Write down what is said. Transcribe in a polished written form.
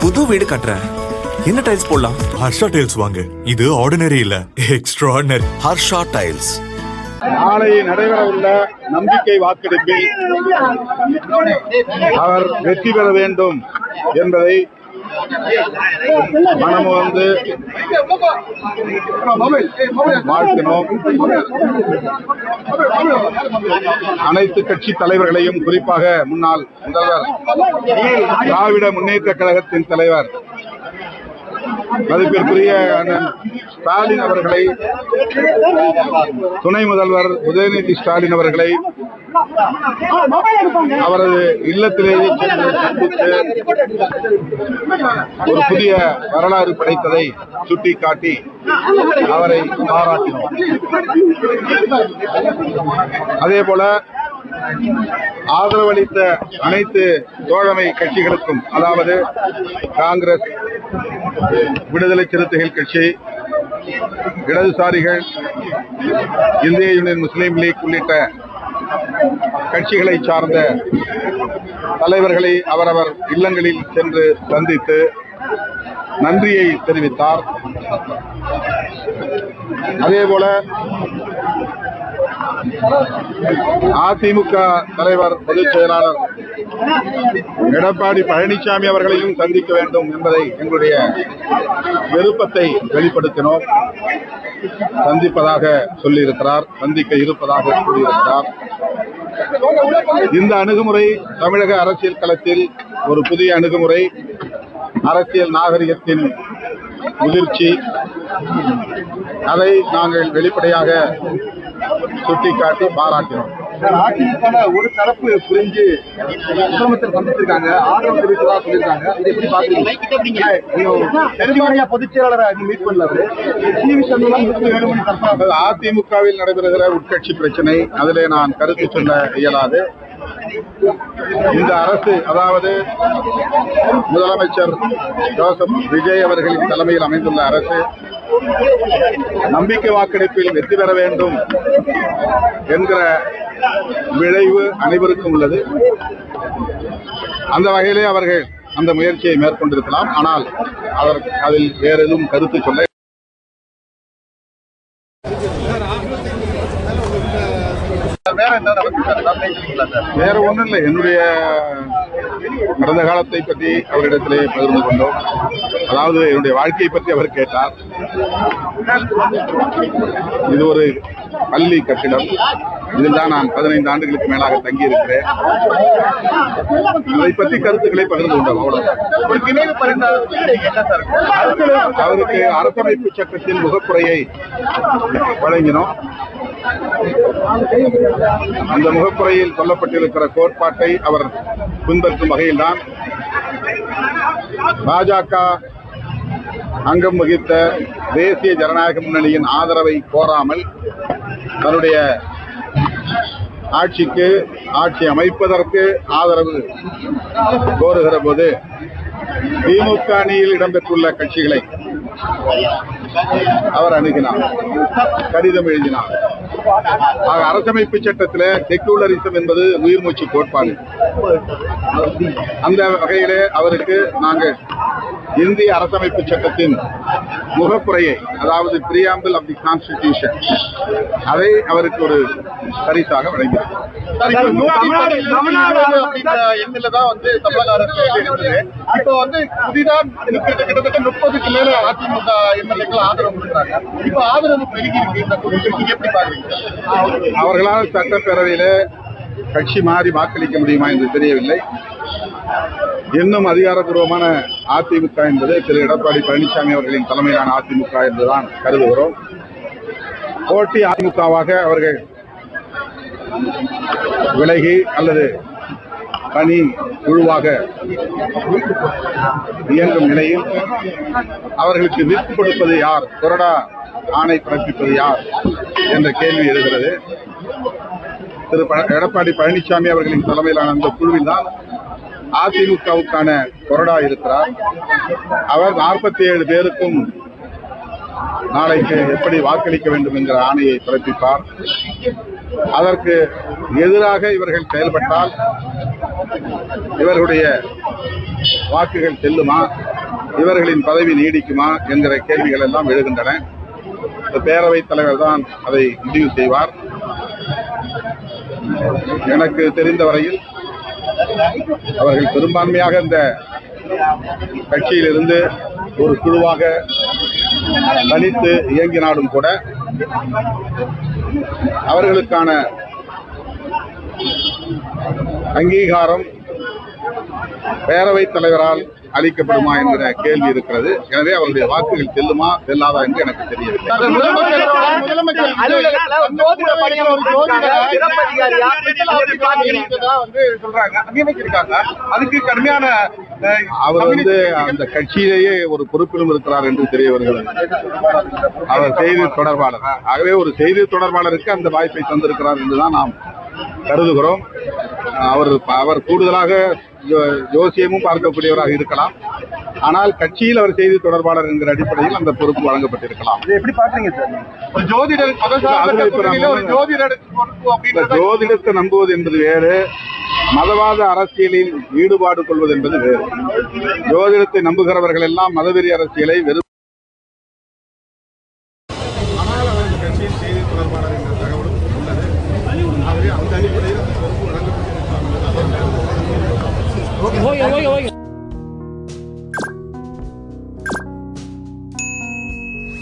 புது வீடு கட்டுறேன். என்ன டைல்ஸ் போடலாம்? ஹர்ஷா டைல்ஸ் வாங்க. இது ஆர்டினரி இல்ல, எக்ஸ்ட்ராஆர்டினரி. ஹர்ஷா டைல்ஸ். நாளை நடைபெறவுள்ள நம்பிக்கை வாக்கெடுப்பில் அவர் வெற்றி பெற வேண்டும் என்பதை மனமுவந்து வாழ்த்தினோம். அனைத்து கட்சி தலைவர்களையும், குறிப்பாக முன்னாள் முதல்வர் திராவிட முன்னேற்ற கழகத்தின் தலைவர் மதிப்பிற்குரிய ஸ்டாலின் அவர்களை, துணை முதல்வர் உதயநிதி ஸ்டாலின் அவர்களை அவரது இல்லத்திலேயே சென்று சந்தித்து ஒரு புதிய வரலாறு படைத்ததை சுட்டிக்காட்டி அவரை பாராட்டினோம். அதேபோல ஆதரவளித்த அனைத்து தோழமை கட்சிகளுக்கும், அதாவது காங்கிரஸ், விடுதலை சிறுத்தைகள் கட்சி, இடதுசாரிகள், இந்திய யூனியன் முஸ்லீம் லீக் உள்ளிட்ட கட்சிகளை சார்ந்த தலைவர்களை அவரவர் இல்லங்களில் சென்று சந்தித்து நன்றியை தெரிவித்தார். அதேபோல அதிமுக தலைவர், பொதுச் செயலாளர் எடப்பாடி பழனிசாமி அவர்களையும் சந்திக்க வேண்டும் என்பதை எங்களுடைய விருப்பத்தை வெளிப்படுத்தினோம். சந்திப்பதாக சொல்லியிருக்கிறார், சந்திக்க இருப்பதாக கூறியிருக்கிறார். இந்த அணுகுமுறை தமிழக அரசியல் களத்தில் ஒரு புதிய அணுகுமுறை, அரசியல் நாகரிகத்தின் முதிர்ச்சி. அதை நாங்கள் வெளிப்படையாக சுட்டிக்காட்டி பாராட்டினோம். ஒரு தரப்பு புரிஞ்சு முதலமைச்சர் சந்திச்சிருக்காங்க, ஆதரவு தெரிவித்ததா சொல்லியிருக்காங்க. இதை எப்படி பாக்குறீங்க? பொதுச் செயலாளர் மீட் பண்ணாரு. அதிமுகவில் நடைபெறுகிற உட்கட்சி பிரச்சனை, அதிலே நான் கருத்து சொல்ல இயலாது. இந்த அரசு, அதாவது முதலமைச்சர் ஜோசப் விஜய் அவர்களின் தலைமையில் அமைந்துள்ள அரசு நம்பிக்கை வாக்கெடுப்பில் வெற்றி பெற வேண்டும் என்கிற விளைவு அனைவருக்கும் உள்ளது. அந்த வகையிலே அவர்கள் அந்த முயற்சியை மேற்கொண்டிருக்கலாம். ஆனால் அதில் வேற எதுவும் கருத்து சொல்ல வேற ஒன்றும் இல்லை. என்னுடைய கடந்த காலத்தை பற்றி அவரிடத்திலே பகிர்ந்து கொண்டோம். அதாவது என்னுடைய வாழ்க்கையை பற்றி அவர் கேட்டார். இது ஒரு பள்ளி கட்டிடம். இதில் தான் நான் 15 ஆண்டுகளுக்கு மேலாக தங்கியிருக்கிறேன். இதை பற்றி கருத்துக்களை பகிர்ந்து கொண்டோம். அவருக்கு அரசமைப்பு சட்டத்தின் முகப்புரையை வழங்கினோம். அந்த முகப்புரையில் சொல்லப்பட்டிருக்கிற கோட்பாட்டை அவர் பின்பற்றும் வகையில்தான் பாஜக அங்கம் வகித்த தேசிய ஜனநாயக முன்னணியின் ஆதரவை கோராமல் தன்னுடைய ஆட்சி அமைப்பதற்கு ஆதரவு கோருகிற போது திமுக அணியில் இடம்பெற்றுள்ள கட்சிகளை அவர் அணுகினார், கடிதம் எழுதினார். அரசமைப்பு சட்டத்தில் செக்குலரிசம் என்பது உயிர் மூச்சு கோட்பாடு. அந்த வகையிலே அவருக்கு நாங்கள் இந்திய அரசமைப்பு சட்டத்தின் முகப்புரையை, அதாவது பிரியாம்பிள் ஆஃப் தி கான்ஸ்டிடியூஷன், அதை அவருக்கு ஒரு பரிசாக வழங்கினார். இப்போ புதிதாக கிட்டத்தட்ட 30க்கு மேல அதிமுக எம்எல்ஏக்கள் ஆதரவு கொடுக்குறாங்க. இப்போ ஆதரவு பெருகி இருக்கு. எப்படி பாக்குறீங்க? அவர்களால் சட்டப்பேரவையில கட்சி மாறி வாக்களிக்க முடியுமா என்று தெரியவில்லை. இன்னும் அதிகாரப்பூர்வமான அதிமுக என்பது திரு எடப்பாடி பழனிசாமி அவர்களின் தலைமையிலான அதிமுக என்றுதான் கருதுகிறோம். போட்டி அதிமுகவாக அவர்கள் விலகி அல்லது தனி குழுவாக இயங்கும் நிலையில் அவர்களுக்கு விப் கொடுப்பது யார், கொறடா ஆணை பிறப்பிப்பது யார் என்ற கேள்வி எழுகிறது. திரு எடப்பாடி பழனிசாமி அவர்களின் தலைமையிலான அந்த குழுவில் தான் அதிமுகவுக்கான கொறடா இருக்கிறார். அவர் 47 பேருக்கும் நாளைக்கு எப்படி வாக்களிக்க வேண்டும் என்கிற ஆணையை பிறப்பிப்பார். அதற்கு எதிராக இவர்கள் செயல்பட்டால் இவர்களுடைய வாக்குகள் செல்லுமா இவர்களின் பதவி நீடிக்குமா என்கிற கேள்விகள் எல்லாம் எழுகின்றன. பேரவைத் தலைவர் தான் அதை முடிவு செய்வார். எனக்கு தெரிந்த வரையில் அவர்கள் பெரும்பான்மையாக இந்த கட்சியிலிருந்து ஒரு குழுவாக தனித்து இயங்கினாலும் கூட அவர்களுக்கான அங்கீகாரம் பேரவைத் தலைவரால் அளிக்கப்படுமா என்கிற கேள்வி இருக்கிறது. எனவே அவருடைய வாக்குகள் செல்லுமா செல்லாதா என்று எனக்கு தெரியவில்லை. முதலமைச்சர் அதுக்கு கடுமையான அவர் அந்த கட்சியிலேயே ஒரு பொறுப்பிலும் இருக்கிறார் என்று தெரிய வருகிறது. அவர் செய்தி தொடர்பாளர். ஆகவே ஒரு செய்தி தொடர்பாளருக்கு அந்த வாய்ப்பை தந்திருக்கிறார் என்றுதான் நாம் கருதுகிறோம். அவர் கூடுதலாக ஜோசியமும் பார்க்கக்கூடியவராக இருக்கலாம். ஆனால் கட்சியில் அவர் செய்தி தொடர்பாளர் என்கிற அடிப்படையில் அந்த பொறுப்பு வழங்கப்பட்டிருக்கலாம். எப்படி பாக்குறீங்க சார்? ஒரு ஜோதிடர் ஜோதிடத்தை நம்புவது என்பது வேறு, மதவாத அரசியலில் ஈடுபாடு கொள்வது என்பது வேறு. ஜோதிடத்தை நம்புகிறவர்கள் எல்லாம் மதவெறி அரசியலை வெறும்